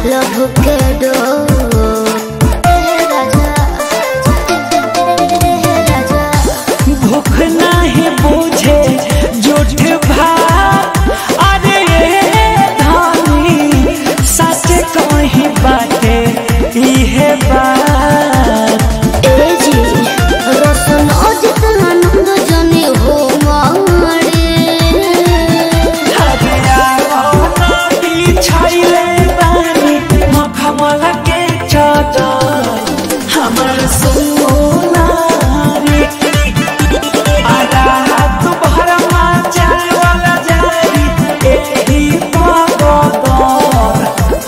Love के भूख नहीं बुझे झूठ भात। अरे धानी सच कहीं बाटे इहे बात। ए जी रसन जितना आनंद जने हो मारे। हरियाणा छाइले बानी मखमल के चादर हमर सोना रे। आरात भर माचल वाला जारी एही पगदर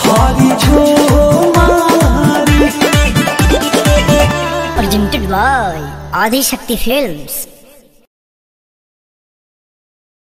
हरी झूमारी। Presented by Adi Shakti Films।